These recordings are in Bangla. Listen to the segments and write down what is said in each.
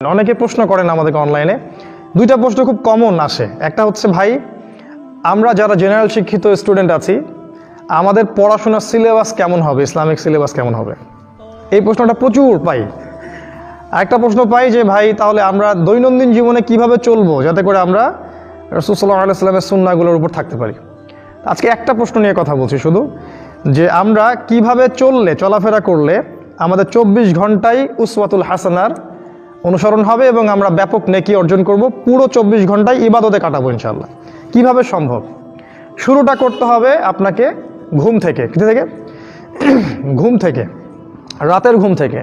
অনেকে প্রশ্ন করেন আমাদেরকে অনলাইনে, দুইটা প্রশ্ন খুব কমন আসে। একটা হচ্ছে, ভাই আমরা যারা জেনারেল শিক্ষিত স্টুডেন্ট আছি, আমাদের পড়াশোনার সিলেবাস কেমন হবে, ইসলামিক সিলেবাস কেমন হবে? এই প্রশ্নটা প্রচুর পাই। একটা প্রশ্ন পাই যে, ভাই তাহলে আমরা দৈনন্দিন জীবনে কিভাবে চলবো যাতে করে আমরা রাসূল সাল্লাল্লাহু আলাইহি ওয়াসাল্লামের সুন্নাহগুলোর উপর থাকতে পারি। আজকে একটা প্রশ্ন নিয়ে কথা বলছি শুধু, যে আমরা কিভাবে চলাফেরা করলে আমাদের 24 ঘন্টায় উসওয়াতুল হাসানার অনুসরণ হবে এবং আমরা ব্যাপক নেকি অর্জন করব, পুরো 24 ঘন্টায় ইবাদতে কাটাবো ইনশাআল্লাহ। কিভাবে সম্ভব? শুরুটা করতে হবে আপনাকে ঘুম থেকে। কোথা থেকে? ঘুম থেকে, রাতের ঘুম থেকে।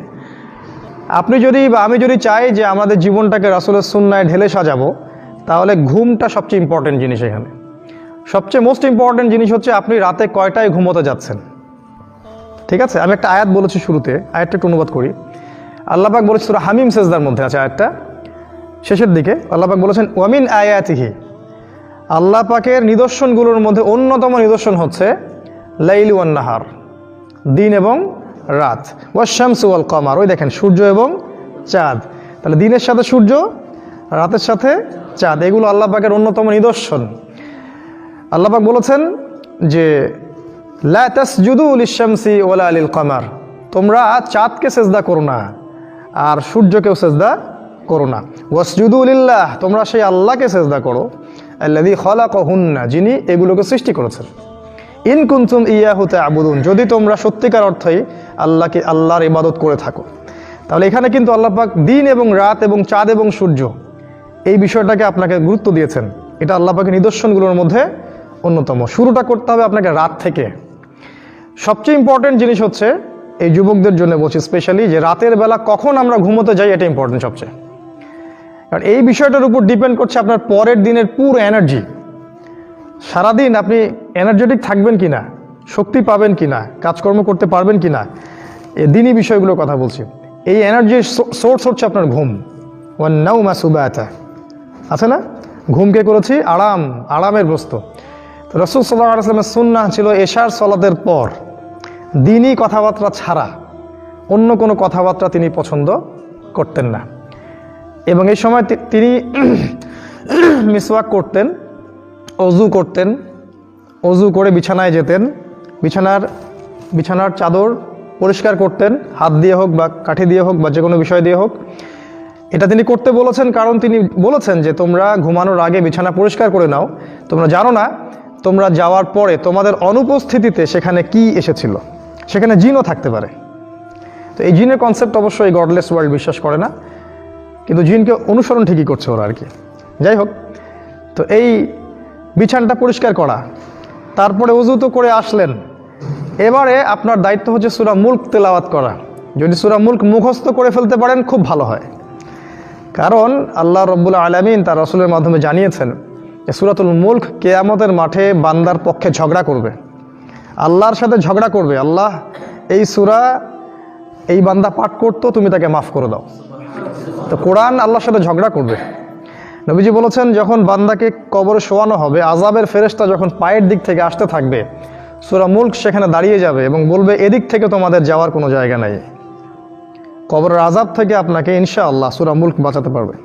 আমি যদি চাই যে আমাদের জীবনটাকে রাসূলের সুন্নায় ঢেলে সাজাবো, তাহলে ঘুমটা সবচেয়ে ইম্পর্টেন্ট জিনিস। এখানে সবচেয়ে মোস্ট ইম্পর্টেন্ট জিনিস হচ্ছে আপনি রাতে কয়টায় ঘুমোতে যাচ্ছেন। ঠিক আছে, আমি একটা আয়াত বলেছি শুরুতে, আয়াতটা একটু অনুবাদ করি। আল্লাহ পাক বলেছে সূরা হামিম সেজদার মধ্যে আছে আয়াতটা, শেষের দিকে আল্লাহ পাক বলেছেন ওয়ামিন আয়াতিহি, আল্লাহ পাকের নিদর্শনগুলোর মধ্যে অন্যতম নিদর্শন হচ্ছে লাইল ওয়ান নাহার, দিন এবং রাত, ওয়াশ শামসু ওয়াল কমার, ওই দেখেন সূর্য এবং চাঁদ। তাহলে দিনের সাথে সূর্য, রাতের সাথে চাঁদ, এগুলো আল্লাহ পাকের অন্যতম নিদর্শন। আল্লাহ পাক বলেছেন যে লা তাসজুদু লিশ-শামসি ওয়ালা লিল কমার, তোমরা চাঁদকে সেজদা করো না আর সূর্যকেও সেজদা করো না। ওয়াসজুদু লিল্লাহ, তোমরা সেই আল্লাহকে সেজদা করো, আল্লাযী খালাকাহুন্না, যিনি এগুলোকে সৃষ্টি করেছেন। ইন কুনতুম ইয়াহু তা'বুদুন, যদি তোমরা সত্যিকার অর্থেই আল্লাহর ইবাদত করে থাকো। তাহলে এখানে কিন্তু আল্লাহ পাক দিন এবং রাত এবং চাঁদ এবং সূর্য এই বিষয়টাকে আপনাকে গুরুত্ব দিয়েছেন। এটা আল্লাহ পাকের নিদর্শনগুলোর মধ্যে অন্যতম। শুরুটা করতে হবে আপনাকে রাত থেকে। সবচেয়ে ইম্পর্টেন্ট জিনিস হচ্ছে, এই যুবকদের জন্য বলছি স্পেশালি, যে রাতের বেলা কখন আমরা ঘুমোতে যাই, এটা ইম্পর্টেন্ট সবচেয়ে। কারণ এই বিষয়টার উপর ডিপেন্ড করছে আপনার পরের দিনের পুরো এনার্জি। সারাদিন আপনি এনার্জেটিক থাকবেন কিনা, শক্তি পাবেন কিনা, কাজকর্ম করতে পারবেন কিনা, এই দিনই বিষয়গুলোর কথা বলছি। এই এনার্জির সোর্স হচ্ছে আপনার ঘুম। ওয়ান নাওমা সুবাতা, আছে না? ঘুমকে করেছি আরামের বস্তু। রাসূল সাল্লাল্লাহু আলাইহি ওয়াসাল্লামের সুন্নাহ ছিল এশার সালাতের পর দিনই কথাবার্তা ছাড়া অন্য কোনো কথাবার্তা তিনি পছন্দ করতেন না। এবং এই সময় তিনি মিসওয়াক করতেন, অজু করতেন, অজু করে বিছানায় যেতেন, বিছানার চাদর পরিষ্কার করতেন, হাত দিয়ে হোক বা কাঠি দিয়ে হোক বা যে কোনো বিষয় দিয়ে হোক। এটা তিনি করতে বলেছেন কারণ তিনি বলেছেন যে তোমরা ঘুমানোর আগে বিছানা পরিষ্কার করে নাও, তোমরা জানো না তোমরা যাওয়ার পরে তোমাদের অনুপস্থিতিতে সেখানে কি এসেছিল, সেখানে জিনও থাকতে পারে। তো এই জিনের কনসেপ্ট অবশ্যই গডলেস ওয়ার্ল্ড বিশ্বাস করে না, কিন্তু জিনকে অনুসরণ ঠিকই করছে ওরা আর কি। যাই হোক, তো এই বিছানাটা পরিষ্কার করা, তারপরে ওযু তো করে আসলেন, এবারে আপনার দায়িত্ব হচ্ছে সূরা মুলক তেলাওয়াত করা। যদি সূরা মুলক মুখস্থ করে ফেলতে পারেন খুব ভালো হয়, কারণ আল্লাহ রাব্বুল আলামিন তার রাসূলের মাধ্যমে জানিয়েছেন যে সূরাতুল মুলক কিয়ামতের মাঠে বান্দার পক্ষে ঝগড়া করবে, আল্লাহর সাথে ঝগড়া করবে। আল্লাহ এই সূরা এই বান্দা পাঠ করতো, তুমি তাকে মাফ করে দাও। তো কোরআন আল্লাহর সাথে ঝগড়া করবে। নবীজি বলেছেন যখন বান্দাকে কবরে শোয়ানো হবে, আযাবের ফেরেশতা যখন পায়ের দিক থেকে আসতে থাকবে, সূরা মুলক সেখানে দাঁড়িয়ে যাবে এবং বলবে এদিক থেকে তোমাদের যাওয়ার কোনো জায়গা নাই। কবরের আযাব থেকে আপনাকে ইনশাআল্লাহ সূরা মুলক বাঁচাতে পারবে।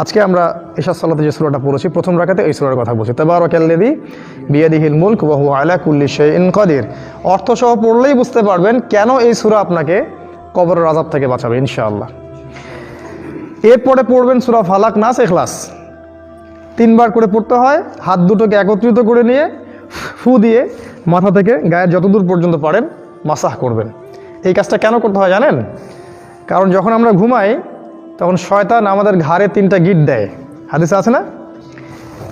আজকে আমরা ইশার সালাতে যে সূরাটা পড়েছি প্রথম রাকাতে, এই সূরার কথা বলছি, তাবারাকাল্লাযী বিয়াদিহিল মুলক ওয়া হুয়া আলা কুল্লি শাইইন কাদির। অর্থসহ পড়লেই বুঝতে পারবেন কেন এই সূরা আপনাকে কবরের আযাব থেকে বাঁচাবে ইনশাআল্লাহ। এরপরে পড়বেন সূরা ফালাক, নাস, ইখলাস, 3 বার করে পড়তে হয়। হাত দুটোকে একত্রিত করে নিয়ে ফু দিয়ে মাথা থেকে গায়ের যতদূর পর্যন্ত পারেন মাসাহ করবেন। এই কাজটা কেন করতে হয় জানেন? কারণ যখন আমরা ঘুমাই তখন শয়তান আমাদের ঘাড়ে 3টা গিট দেয়, হাদিসে আছে না?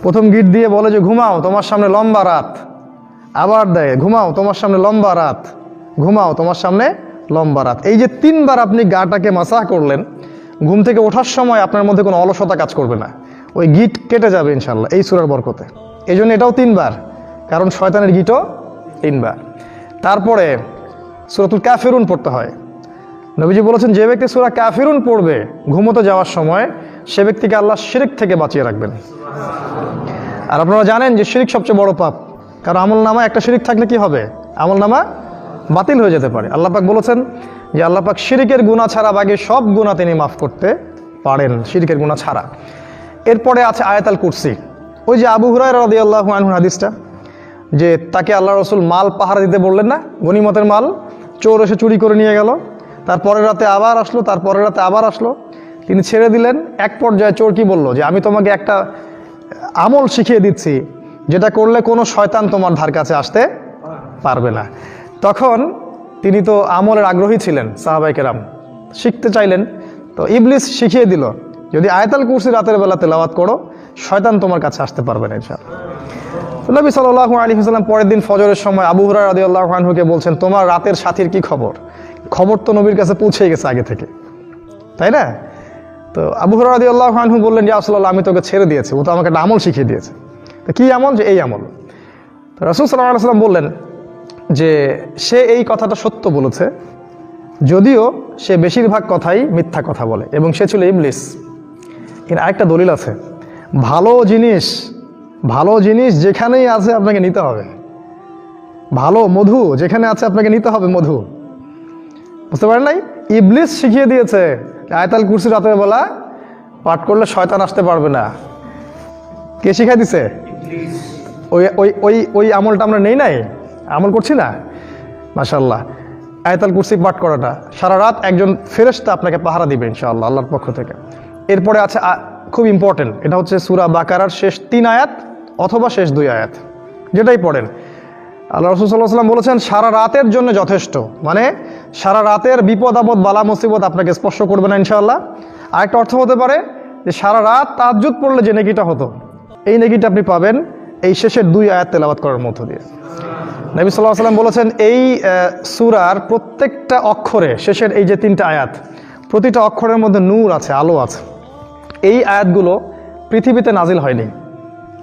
প্রথম গিট দিয়ে বলে যে ঘুমাও, তোমার সামনে লম্বা রাত। আবার দেয় ঘুমাও, তোমার সামনে লম্বা রাত, ঘুমাও, তোমার সামনে লম্বা রাত। এই যে 3 বার আপনি গাটাকে মাসাহ করলেন, ঘুম থেকে ওঠার সময় আপনার মধ্যে কোনো অলসতা কাজ করবে না, ওই গিট কেটে যাবে ইনশাল্লাহ এই সূরার বরকতে। এই জন্য এটাও 3 বার, কারণ শয়তানের গিটও 3 বার। তারপরে সূরাতুল কাফিরুন পড়তে হয়। নবীজি বলেছেন যে ব্যক্তি সূরা কাফিরুন পড়বে ঘুমোতে যাওয়ার সময়, সে ব্যক্তিকে আল্লাহ শিরক থেকে বাঁচিয়ে রাখবেন। আর আপনারা জানেন যে শিরক সবচেয়ে বড় পাপ, কারণ আমলনামা একটা শিরক থাকলে কি হবে? আমলনামা বাতিল হয়ে যেতে পারে। আল্লাহ পাক বলেছেন যে আল্লাহ পাক শিরকের গুনাহ ছাড়া বাকি সব গুনাহ তিনি মাফ করতে পারেন শিরকের গুনাহ ছাড়া। এরপরে আছে আয়াতুল কুরসি। ওই যে আবু হুরায়রা রাদিয়াল্লাহু আনহুর হাদিসটা, যে তাকে আল্লাহ রসুল মাল পাহারা দিতে বললেন না, গনিমতের মাল, চোর এসে চুরি করে নিয়ে গেল, তারপরের রাতে আবার আসলো, তারপরের রাতে আবার আসলো, তিনি ছেড়ে দিলেন। এক পর্যায়ে চোর কি বলল, যে আমি তোমাকে একটা আমল শিখিয়ে দিচ্ছি, যেটা করলে কোনো শয়তান তোমার ধার কাছে আসতে পারবে না। তখন তিনি তো আমলের আগ্রহী ছিলেন, সাহাবায়ে কেরাম শিখতে চাইলেন, তো ইবলিস শিখিয়ে দিল, যদি আয়াতুল কুরসি রাতের বেলা তেলাওয়াত করো, শয়তান তোমার কাছে আসতে পারবে না ইনশাআল্লাহ। নবী সাল্লাল্লাহু আলাইহি ওয়াসাল্লাম পরের দিন ফজরের সময় আবু হুরায়রা রাদিয়াল্লাহু আনহুকে বলছেন, তোমার রাতের সাথীর কি খবর? খবর তো নবীর কাছে পৌঁছে গেছে আগে থেকে, তাই না? তো আবু হুরায়রা রাদিয়াল্লাহু আনহু বললেন, ইয়া রাসূলুল্লাহ, আমি তোকে ছেড়ে দিয়েছি, ও তো আমাকে একটা আমল শিখিয়ে দিয়েছে। তো কী আমল? যে এই আমল। তো রাসূল সাল্লাল্লাহু আলাইহি ওয়াসাল্লাম বললেন যে সে এই কথাটা সত্য বলেছে, যদিও সে বেশিরভাগ কথাই মিথ্যা কথা বলে, এবং সে ছিল ইবলিস। এর আরেকটা দলিল আছে, ভালো জিনিস যেখানেই আছে আপনাকে নিতে হবে। ভালো মধু যেখানে আছে আপনাকে নিতে হবে মধু। বুঝতে পারেন নাই? ইবলিস শিখিয়ে দিয়েছে আয়াতুল কুরসি রাতের বেলা পাঠ করলে শয়তান আসতে পারবে না। কে শিখাই দিছে? ওই ওই ওই ওই আমলটা আমরা নেই নাই, আমল করছি না। মাশাআল্লাহ, আয়াতুল কুরসি পাঠ করাটা সারা রাত একজন ফেরেশতা আপনাকে পাহারা দিবে ইনশাআল্লাহ আল্লাহর পক্ষ থেকে। এরপরে আছে খুব ইম্পর্টেন্ট, এটা হচ্ছে সূরা বাকারার শেষ 3 আয়াত অথবা শেষ 2 আয়াত, যেটাই পড়েন। আল্লাহ রাসূল সাল্লাল্লাহু আলাইহি ওয়াসাল্লাম বলেছেন সারা রাতের জন্য যথেষ্ট, মানে সারা রাতের বিপদ আপদ বালা মুসিবত আপনাকে স্পর্শ করবে না ইনশাআল্লাহ। আরেকটা অর্থ হতে পারে যে সারা রাত তাহাজ্জুদ পড়লে যে নেকিটা হতো, এই নেকিটা আপনি পাবেন এই শেষের 2 আয়াত তেলাওয়াত করার মধ্য দিয়ে। নবী সাল্লাল্লাহু আলাইহি ওয়াসাল্লাম বলেছেন এই সূরার প্রত্যেকটা অক্ষরে, শেষের এই যে 3টা আয়াত, প্রতিটা অক্ষরের মধ্যে নূর আছে, আলো আছে। এই আয়াতগুলো পৃথিবীতে নাজিল হয়নি।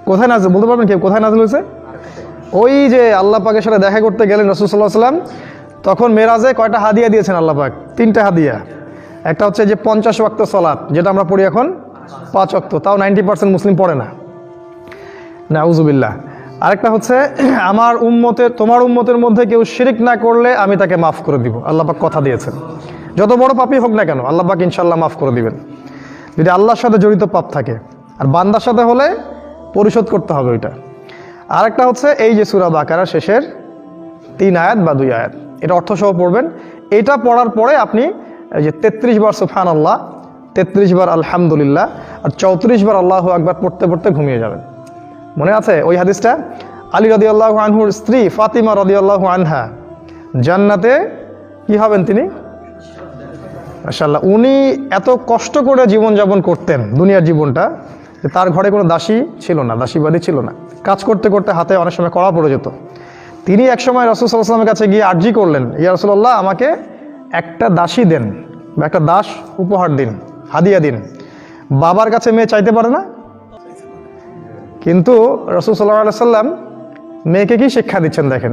কোথায় নাজিল বলতে পারবেন কেউ? কোথায় নাজিল হয়েছে? ওই যে আল্লাহ পাকের সাথে দেখা করতে গেলেন রাসূল সাল্লাল্লাহু আলাইহি ওয়াসাল্লাম, তখন মেরাজে কয়টা হাদিয়া দিয়েছেন আল্লাহ পাক? 3টা হাদিয়া। একটা হচ্ছে যে 50 ওয়াক্ত সালাত, যেটা আমরা পড়ি এখন 5 ওয়াক্ত, তাও 90% মুসলিম পড়ে না, নাউজুবিল্লাহ। আরেকটা হচ্ছে তোমার উম্মতের মধ্যে কেউ শিরক না করলে আমি তাকে মাফ করে দিব। আল্লাহ পাক কথা দিয়েছেন, যত বড় পাপই হোক না কেন আল্লাহ পাক ইনশাআল্লাহ মাফ করে দিবেন, যদি আল্লাহর সাথে জড়িত পাপ থাকে। আর বান্দার সাথে হলে পরিশোধ করতে হবে ওইটা। আরেকটা হচ্ছে এই যে সূরা বাকারার শেষের 3 আয়াত বা 2 আয়াত, এটা অর্থসহ পড়বেন। এটা পড়ার পরে আপনি এই যে 33 বার সুবহানাল্লাহ, 33 বার আলহামদুলিল্লাহ আর 34 বার আল্লাহু আকবার পড়তে পড়তে ঘুমিয়ে যাবেন। মনে আছে ওই হাদিসটা? আলী রাদিয়াল্লাহু আনহুর স্ত্রী ফাতিমা রাদিয়াল্লাহু আনহা জান্নাতে কি হবেন? তিনি মাশাআল্লাহ, উনি এত কষ্ট করে জীবনযাপন করতেন দুনিয়ার জীবনটা, যে তার ঘরে কোনো দাসী ছিল না, দাসীবাদী ছিল না। কাজ করতে করতে হাতে অনেক সময় কড়া পড়ে যেত। তিনি একসময় রাসূল সাল্লাল্লাহু আলাইহি ওয়াসাল্লামের কাছে গিয়ে আর্জি করলেন, ইয়া রাসূলুল্লাহ, আমাকে একটা দাসী দেন বা একটা দাস উপহার দিন, হাদিয়া দিন। বাবার কাছে মেয়ে চাইতে পারে না, কিন্তু রাসূল সাল্লাল্লাহু আলাইহি ওয়াসাল্লাম মেয়েকে কি শিক্ষা দিচ্ছেন দেখেন।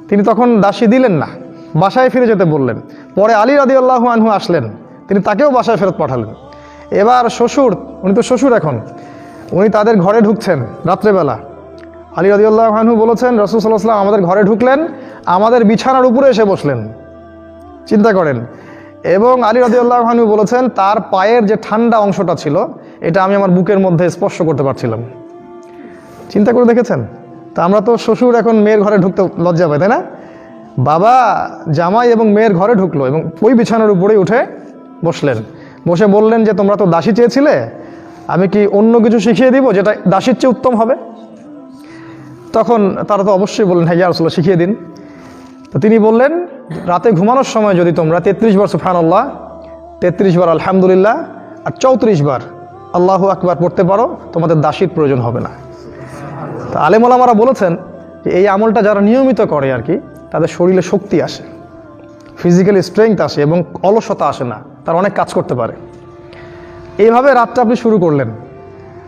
তিনি তখন দাসী দিলেন না, বাসায় ফিরে যেতে বললেন। পরে আলী রাদিয়াল্লাহু আনহু আসলেন, তিনি তাকেও বাসায় ফেরত পাঠালেন। এবার শ্বশুর, উনি তো শ্বশুর এখন, উনি তাদের ঘরে ঢুকছেন রাত্রেবেলা। আলী রাদিয়াল্লাহু আনহু বলেছেন রাসূল সাল্লাল্লাহু আলাইহি ওয়াসাল্লাম আমাদের ঘরে ঢুকলেন, আমাদের বিছানার উপরে এসে বসলেন। চিন্তা করেন। এবং আলী রাদিয়াল্লাহু আনহু বলেছেন তার পায়ের যে ঠান্ডা অংশটা ছিল, এটা আমি আমার বুকের মধ্যে স্পর্শ করতে পারছিলাম। চিন্তা করে দেখেছেন? তা আমরা তো শ্বশুর এখন মেয়ের ঘরে ঢুকতে লজ্জা পাই, তাই না? বাবা জামাই এবং মেয়ের ঘরে ঢুকলো এবং ওই বিছানার উপরেই উঠে বসলেন, বসে বললেন যে তোমরা তো দাসী চেয়েছিলে, আমি কি অন্য কিছু শিখিয়ে দিব যেটা দাসীর চেয়ে উত্তম হবে? তখন তারা তো অবশ্যই বললেন হ্যাঁ ইয়া রাসূলুল্লাহ, শিখিয়ে দিন। তো তিনি বললেন রাতে ঘুমানোর সময় যদি তোমরা 33 বার সুবহানাল্লাহ, 33 বার আলহামদুলিল্লাহ আর 34 বার আল্লাহু আকবার পড়তে পারো, তোমাদের দাসীর প্রয়োজন হবে না। তো আলেম ওলামারা বলেছেন যে এই আমলটা যারা নিয়মিত করে আর কি, তাদের শরীরে শক্তি আসে, ফিজিক্যালি স্ট্রেংথ আসে এবং অলসতা আসে না, তারা অনেক কাজ করতে পারে। এইভাবে রাতটা আপনি শুরু করলেন,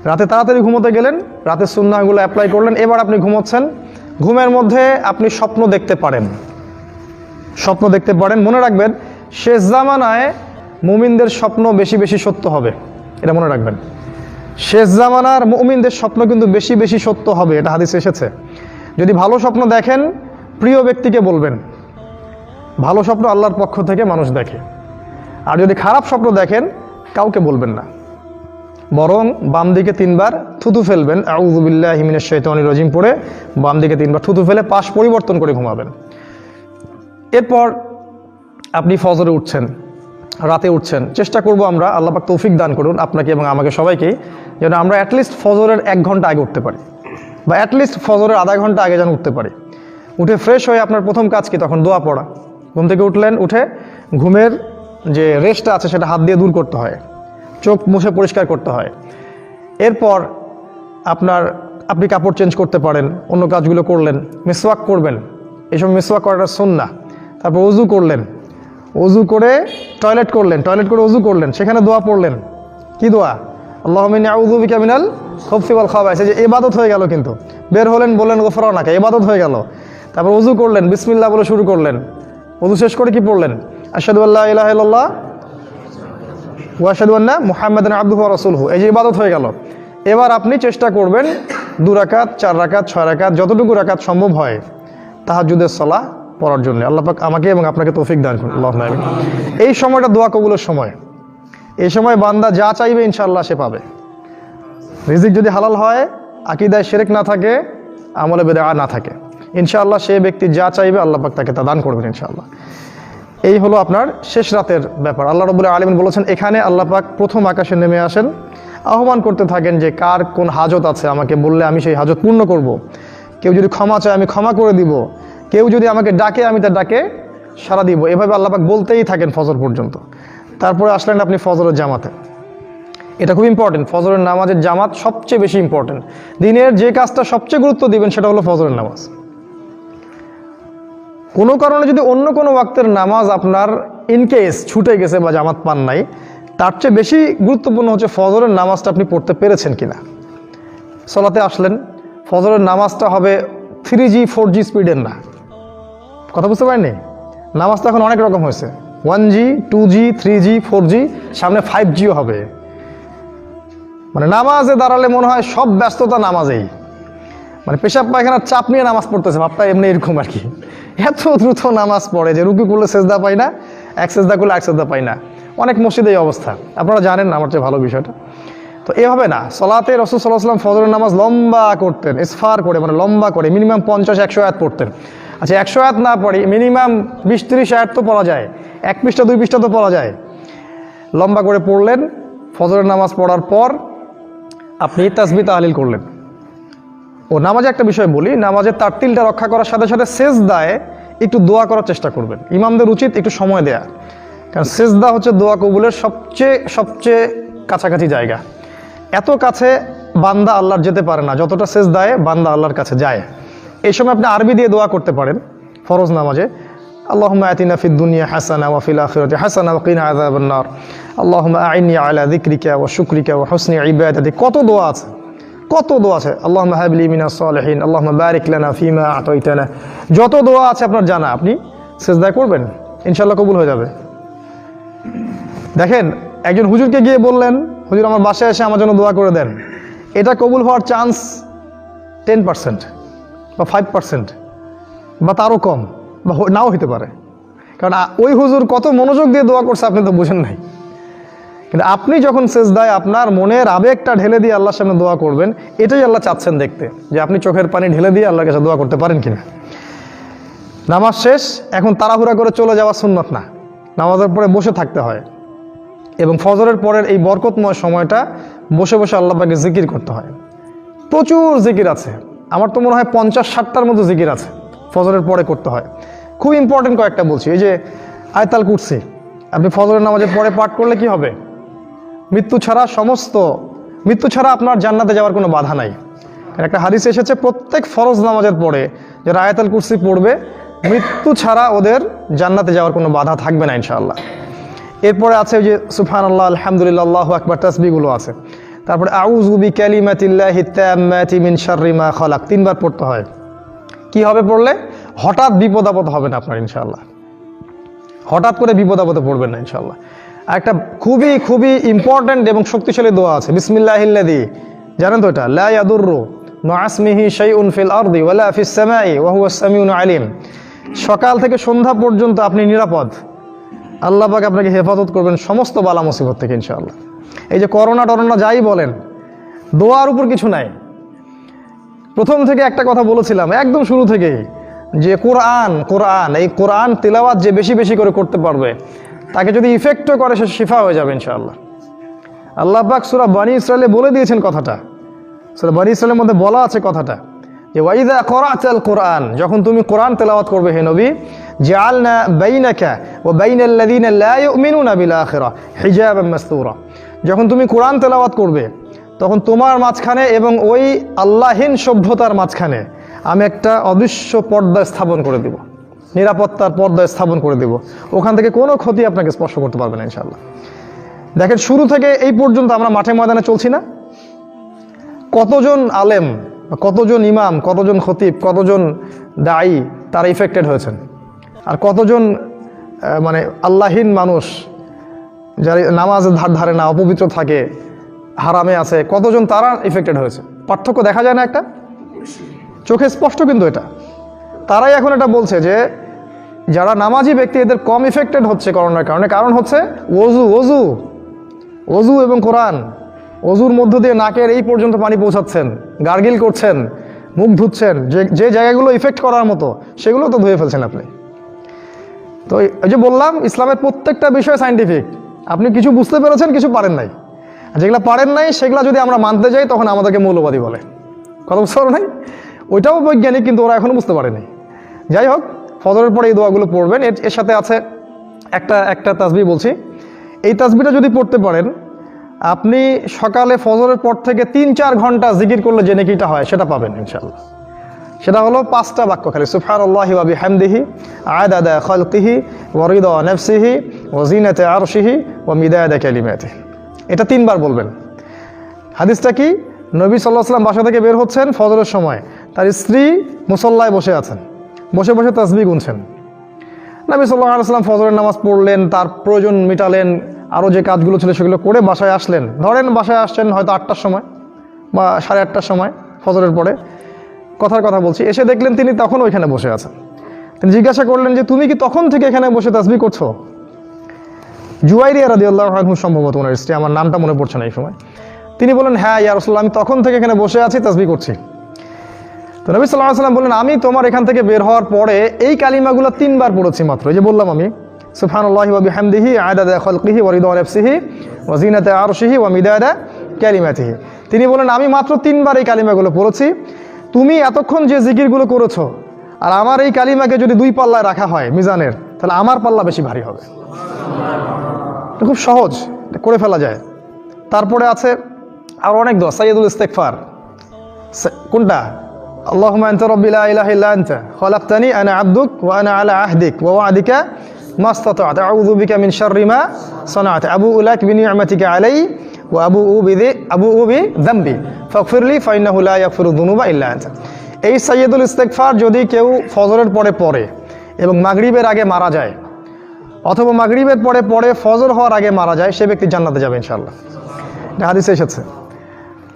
রাতে তাড়াতাড়ি ঘুমোতে গেলেন, রাতের সুন্নাহগুলো অ্যাপ্লাই করলেন, এবার আপনি ঘুমোচ্ছেন। ঘুমের মধ্যে আপনি স্বপ্ন দেখতে পারেন, স্বপ্ন দেখতে পারেন। মনে রাখবেন শেষ জামানায় মুমিনদের স্বপ্ন বেশি বেশি সত্য হবে, এটা মনে রাখবেন। শেষ জামানার মুমিনদের স্বপ্ন কিন্তু বেশি বেশি সত্য হবে, এটা হাদিসে এসেছে। যদি ভালো স্বপ্ন দেখেন প্রিয় ব্যক্তিকে বলবেন, ভালো স্বপ্ন আল্লাহর পক্ষ থেকে মানুষ দেখে। আর যদি খারাপ স্বপ্ন দেখেন কাউকে বলবেন না, বরং বাম দিকে 3 বার থুতু ফেলবেন, আউযু বিল্লাহি মিনাশ শাইতানির রাজিম পড়ে বাম দিকে 3 বার থুতু ফেলে পাশ পরিবর্তন করে ঘুমাবেন। এরপর আপনি ফজরে উঠছেন, রাতে উঠছেন, চেষ্টা করব আমরা, আল্লাহ পাক তৌফিক দান করুন আপনাকে এবং আমাকে সবাইকেই, যেন আমরা অ্যাটলিস্ট ফজরের 1 ঘন্টা আগে উঠতে পারি, বা অ্যাটলিস্ট ফজরের আধা ঘন্টা আগে যেন উঠতে পারি। উঠে ফ্রেশ হয়ে আপনার প্রথম কাজ কি? তখন দোয়া পড়া। ঘুম থেকে উঠলেন, উঠে ঘুমের যে রেস্টটা আছে সেটা হাত দিয়ে দূর করতে হয়, চোখ মুছে পরিষ্কার করতে হয়। এরপর আপনি কাপড় চেঞ্জ করতে পারেন, অন্য কাজগুলো করলেন, মিসওয়াক করবেন, এইসব মিসওয়াক করাটা সুন্নাহ। তারপর ওযু করলেন, ওযু করে টয়লেট করলেন, টয়লেট করে ওযু করলেন, সেখানে দোয়া পড়লেন। কি দোয়া? আল্লাহুম্মা ইন্নী আউযু বিকা মিনাল খুবসি ওয়াল খাবাইস। এই যে ইবাদত হয়ে গেল, কিন্তু বের হলেন বললেন গফরানাকা, ইবাদত হয়ে গেল। তারপর ওযু করলেন, বিসমিল্লাহ বলে শুরু করলেন, ওযু শেষ করে কি পড়লেন? আশহাদু আল্লা ইলাহা ইল্লাল্লাহ ওয়া আশহাদু আন্না মুহাম্মাদান আবদুহু ওয়া রাসূলুহু। এই যে ইবাদত হয়ে গেল। এবার আপনি চেষ্টা করবেন 2 রাকাত, 4 রাকাত, 6 রাকাত, যতটুকু রাকাত সম্ভব হয় তাহাজ্জুদের সালাহ পড়ার জন্য। আল্লাহ পাক আমাকে এবং আপনাকে তৌফিক দান করুন, আল্লাহুম্মা আমিন। এই সময়টা দোয়া কবুলের সময়। এই সময় বান্দা যা চাইবে ইনশাআল্লাহ সে পাবে। রিজিক যদি হালাল হয়, আকীদায় শিরক না থাকে, আমলে বিদআ না থাকে, ইনশাআল্লাহ সে ব্যক্তি যা চাইবে আল্লাহ পাক তাকে তা দান করবেন ইনশাআল্লাহ। এই হলো আপনার শেষ রাতের ব্যাপার। আল্লাহ রাব্বুল আলামিন বলেছেন, এখানে আল্লাহ পাক প্রথম আকাশে নেমে আসেন, আহ্বান করতে থাকেন যে কার কোন হাজত আছে আমাকে বললে আমি সেই হাজত পূর্ণ করব। কেউ যদি ক্ষমা চায় আমি ক্ষমা করে দিব, কেউ যদি আমাকে ডাকে আমি তার ডাকে সাড়া দিব। এভাবে আল্লাহ পাক বলতেই থাকেন ফজর পর্যন্ত। তারপরে আসলেন আপনি ফজরের জামাতে। এটা খুব ইম্পর্টেন্ট, ফজরের নামাজের জামাত সবচেয়ে বেশি ইম্পর্টেন্ট। দিনের যে কাজটা সবচেয়ে গুরুত্ব দিবেন সেটা হলো ফজরের নামাজ। কোনো কারণে যদি অন্য কোনো ওয়াক্তের নামাজ আপনার ইনকেস ছুটে গেছে বা জামাত পান নাই, তার চেয়ে বেশি গুরুত্বপূর্ণ হচ্ছে ফজরের নামাজটা আপনি পড়তে পেরেছেন কিনা। সালাতে আসলেন, ফজরের নামাজটা হবে 3G 4G স্পিডের না। কথা বুঝতে পারেননি? নামাজটা এখন অনেক রকম হয়েছে, 1G 2G 3G 4G, সামনে 5Gও হবে। মানে নামাজে দাঁড়ালে মনে হয় সব ব্যস্ততা নামাজেই, মানে পেশাব পায়খানার চাপ নিয়ে নামাজ পড়তেছে, ভাবটা এমনি এরকম আর কি। এত দ্রুত নামাজ পড়ে যে রুকু করলে সেজদা পাই না, এক সেজদা করলে এক সেজদা পাই না। অনেক মসজিদে এই অবস্থা, আপনারা জানেন না আমার চেয়ে ভালো বিষয়টা। তো এভাবে না, সলাতে রাসূল সাল্লাল্লাহু আলাইহি ওয়াসাল্লাম ফজরের নামাজ লম্বা করতেন, ইসফার করে, মানে লম্বা করে, মিনিমাম 50-100 আয়াত পড়তেন। আচ্ছা 100 আয়াত না পড়ি, মিনিমাম 20-30 আয়াত তো পড়া যায়, 1 পৃষ্ঠা 2 পৃষ্ঠা তো পড়া যায়। লম্বা করে পড়লেন, ফজরের নামাজ পড়ার পর আপনি তাসবিহ তাহলিল করলেন। ও নামাজে একটা বিষয় বলি, নামাজের তারতিলটা রক্ষা করার সাথে সাথে সেজদায় একটু দোয়া করার চেষ্টা করবেন। ইমামদের উচিত একটু সময় দেয়া, কারণ সেজদা হচ্ছে দোয়া কবুলের সবচেয়ে কাছাকাছি জায়গা। এত কাছে বান্দা আল্লাহর যেতে পারে না যতটা সেজদায় বান্দা আল্লাহর কাছে যায়। এই সময় আপনি আরবি দিয়ে দোয়া করতে পারেন ফরজ নামাজে, আল্লাহুম্মা আতিনা ফিদ দুনিয়া হাসানা ওয়া ফিল আখিরাতি হাসানা ওয়া কিনা আযাবান নার, আল্লাহুম্মা আইন্নি আলা যিকরিকা ওয়া শুকরিকা ওয়া হুসনি ইবাদাতি। কত দোয়া আছে, কত দোয়া আছে। আল্লাহুম্মা হাবলি মিনাস সালিহিন, আল্লাহুম্মা বারিক লানা ফিমা আতাইতানা। যত দোয়া আছে আপনার জানা, আপনি সেজদায় করবেন, ইনশাআল্লাহ কবুল হয়ে যাবে। দেখেন, একজন হুজুরকে গিয়ে বললেন, হুজুর আমার বাসায় এসে আমার জন্য দোয়া করে দেন, এটা কবুল হওয়ার চান্স 10% বা 5% বা তারও কম, বা নাও হতে পারে। কারণ ওই হুজুর কত মনোযোগ দিয়ে দোয়া করছে আপনি তো বুঝেন নাই। কিন্তু আপনি যখন সেজদায় আপনার মনের আবেগটা ঢেলে দিয়ে আল্লাহর সামনে দোয়া করবেন, এটাই আল্লাহ চাচ্ছেন দেখতে, যে আপনি চোখের পানি ঢেলে দিয়ে আল্লাহর কাছে দোয়া করতে পারেন কিনা। নামাজ শেষ, এখন তাড়াহুড়া করে চলে যাওয়া সুন্নত না, নামাজের পরে বসে থাকতে হয়। এবং ফজরের পরের এই বরকতময় সময়টা বসে বসে আল্লাহ পাকে জিকির করতে হয়। প্রচুর জিকির আছে, আমার তো মনে হয় 50-60টার মতো জিকির আছে ফজরের পরে করতে হয়। খুব ইম্পর্টেন্ট কয়েকটা বলছি। এই যে আয়াতুল কুরসি আপনি ফজরের নামাজের পরে পাঠ করলে কি হবে? মৃত্যু ছাড়া আপনার জান্নাতে যাওয়ার কোনো বাধা নাই। একটা হাদিস এসেছে, প্রত্যেক ফরজ নামাজের পরে যারা আয়াতুল কুরসি পড়বে, মৃত্যু ছাড়া ওদের জান্নাতে যাওয়ার কোনো বাধা থাকবে না ইনশাআল্লাহ। এরপরে আছে ওই যে সুবহানাল্লাহ, আলহামদুলিল্লাহ, আল্লাহু আকবার, তাসবিহগুলো আছে। তারপরে আউযু বিকালিমাতিল্লাহি তাম্মাতি মিন শাররি মা খালাক 3 বার পড়তে হয়। কি হবে পড়লে? হঠাৎ বিপদ আপদ হবে না আপনার ইনশাআল্লাহ, হঠাৎ করে বিপদ আপদে পড়বেন না ইনশাআল্লাহ। একটা খুবই ইম্পর্ট্যান্ট এবং শক্তিশালী দোয়া আছে, বিসমিল্লাহিল্লাযী, জানেন তো এটা? লা ইয়াদুররু মা ইসমিহি শাইউন ফিল আরদি ওয়ালা ফিস সামাই ওয়া হুয়াস সামিউল আলিম। সকাল থেকে সন্ধ্যা পর্যন্ত আপনি নিরাপদ, আল্লাহ পাক আপনাকে হেফাজত করবেন সমস্ত বালা মুসিবত থেকে ইনশাআল্লাহ। এই যে করোনা টরোনা যাই বলেন, দোয়ার উপর কিছু নাই। প্রথম থেকে একটা কথা বলেছিলাম একদম শুরু থেকেই, যে কোরআন এই কোরআন তিলাওয়াত যে বেশি বেশি করে করতে পারবে, তাকে যদি ইফেক্টও করে সে শিফা হয়ে যাবে ইনশাআল্লাহ। আল্লাহ পাক সূরা বনী ইসরাঈলে বলে দিয়েছেন কথাটা, সূরা বনী ইসরাঈলের মধ্যে বলা আছে কথাটা, যে ওয়াইদা করাতাল কোরআন, যখন তুমি কোরআন তেলাওয়াত করবে হে নবী, জাআলনা বাইনাকা ওয়া বাইনাল্লাযিনা লা ইউমিনুনা বিল আখিরাহ হিজাবাম মাসতুরা, যখন তুমি কোরআন তেলাওয়াত করবে তখন তোমার মাঝখানে এবং ওই আল্লাহহীন সভ্যতার মাঝখানে আমি একটা অদৃশ্য পর্দা স্থাপন করে দেব, নিরাপত্তার পর্দা স্থাপন করে দেব, ওখান থেকে কোনো ক্ষতি আপনাকে স্পর্শ করতে পারবে না ইনশাআল্লাহ। দেখেন শুরু থেকে এই পর্যন্ত আমরা মাঠে ময়দানে চলছি না, কতজন আলেম, কতজন ইমাম, কতজন খতিব, কতজন দায়ী তারা ইফেক্টেড হয়েছেন, আর কতজন মানে আল্লাহীন মানুষ যারা নামাজের ধারে না, অপবিত্র থাকে, হারামে আছে, কতজন তারা ইফেক্টেড হয়েছে। পার্থক্য দেখা যায় না একটা, চোখে স্পষ্ট কিন্তু এটা। তারাই এখন এটা বলছে যে যারা নামাজি ব্যক্তি এদের কম ইফেক্টেড হচ্ছে করোনার কারণে, কারণ হচ্ছে অজু এবং কোরআন। অজুর মধ্য দিয়ে নাকের এই পর্যন্ত পানি পৌঁছাচ্ছেন, গার্গিল করছেন, মুখ ধুচ্ছেন, যে জায়গাগুলো ইফেক্ট করার মতো সেগুলো তো ধুয়ে ফেলছেন আপনি। তো এই যে বললাম ইসলামের প্রত্যেকটা বিষয় সায়েন্টিফিক, আপনি কিছু বুঝতে পেরেছেন, কিছু পারেন নাই, যেগুলো পারেন নাই সেগুলো যদি আমরা মানতে যাই তখন আমাদেরকে মৌলবাদী বলে, কথা বুঝতে পারো নাই, ওইটাও বৈজ্ঞানিক, কিন্তু ওরা এখনও বুঝতে পারেনি। যাই হোক, ফজরের পরে এই দোয়াগুলো পড়বেন। এর সাথে আছে একটা তাসবিহ বলছি, এই তাসবিহটা যদি পড়তে পারেন আপনি সকালে ফজরের পর থেকে 3-4 ঘন্টা জিকির করলে যে নেকিটা হয় সেটা পাবেন ইনশাআল্লাহ। সেটা হলো 5টা বাক্য খালি, সুবহানাল্লাহি ওয়া বিহামদিহি আদাদা খালকিহি ওয়া রিদা নাফসিহি ওয়া জিনাতা আরশিহি ওয়া মিদাদা কালিমাতিহি। এটা 3 বার বলবেন। হাদিসটা কি? নবী সাল্লাল্লাহু আলাইহি ওয়াসাল্লাম বাসা থেকে বের হচ্ছেন ফজরের সময়, তার স্ত্রী মুসল্লায় বসে আছেন, বসে বসে তাসবিহ গুনছেন। নবী সাল্লাল্লাহু আলাইহি ওয়াসাল্লাম ফজরের নামাজ পড়লেন, তার প্রয়োজন মিটালেন, আরও যে কাজগুলো ছিল সেগুলো করে বাসায় আসলেন। ধরেন বাসায় আসছেন হয়তো 8টার সময় বা 8:30টার সময়, ফজরের পরে কথার কথা বলছি, এসে দেখলেন তিনি তখন ওইখানে বসে আছেন। তিনি জিজ্ঞাসা করলেন যে তুমি কি তখন থেকে এখানে বসে তাসবিহ করছো? জুয়াইরিয়া রাদিয়াল্লাহু আনহু সম্ভবত ওনার স্ত্রী, আমার নামটা মনে পড়ছে না এই সময়। তিনি বলেন, হ্যাঁ ইয়া রাসূলুল্লাহ, আমি তখন থেকে এখানে বসে আছি, তাসবিহ করছি। তো নবী সাল্লাল্লাহু আলাইহি ওয়াসাল্লাম বললেন, আমি তোমার এখান থেকে বের হওয়ার পরে এই কালিমাগুলো 3 বার পড়েছি মাত্র। এই যে বললাম আমি, সুবহানাল্লাহি ওয়া বিহামদিহি আদাদা খালকিহি ওয়া রিদা নাফসিহি ওয়া জিনাতা আরশিহি ওয়া মিদাদা কালিমাতিহি। তিনি বলেন আমি মাত্র 3 বার এই কালিমাগুলো পড়েছি, তুমি এতক্ষণ যে জিকিরগুলো করেছো আর আমার এই কালিমাকে যদি 2 পাল্লায় রাখা হয় মিজানের, তাহলে আমার পাল্লা বেশি ভারী হবে। খুব সহজ, করে ফেলা যায়। তারপরে আছে আর অনেক দোয়া, সাইয়্যিদুল ইস্তিগফার। কোনটা? আল্লাহুম্মা আনতা রাব্বি লা ইলাহা ইল্লা আনতা খালাকতানি আনা আবদুক ওয়া আনা আলা আহদিক ওয়া ওয়া'দিকা মাস্তাতা'তু আউযু বিকা মিন শাররি মা সানা'তু আবু'ু লাক বিনি'মাতিকা আলাইহি ওয়া আবু'ু বিযামবি ফাগফিরলি ফাইন্নাহু লা ইয়াগফিরু যুনুবা ইল্লা আনতা। এই সাইয়্যিদুল ইস্তিগফার যদি কেউ ফজরের পরে পড়ে এবং মাগরিবের আগে মারা যায়, অথবা মাগরিবের পরে পড়ে ফজর হওয়ার আগে মারা যায়, সে ব্যক্তি জান্নাতে যাবে ইনশাআল্লাহ। এটা হাদিসে এসেছে।